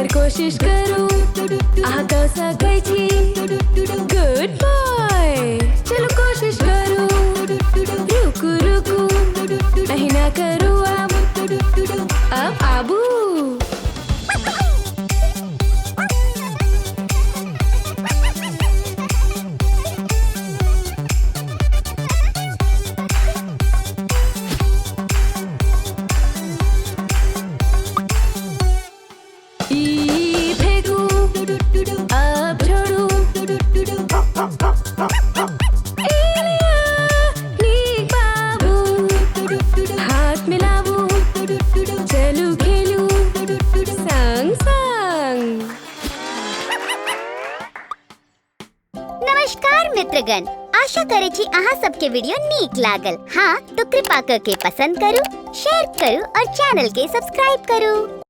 तर कोशिश करू आता सकाळची गुड बॉय चलो कोशिश करू रुकू रुकू नहीं ना करू अब आबू नमस्कार मित्रगण, आशा करे छी अहाँ सबके वीडियो नीक लागल। हाँ तो कृपा करके पसंद करू, शेयर करू और चैनल के सब्सक्राइब करू।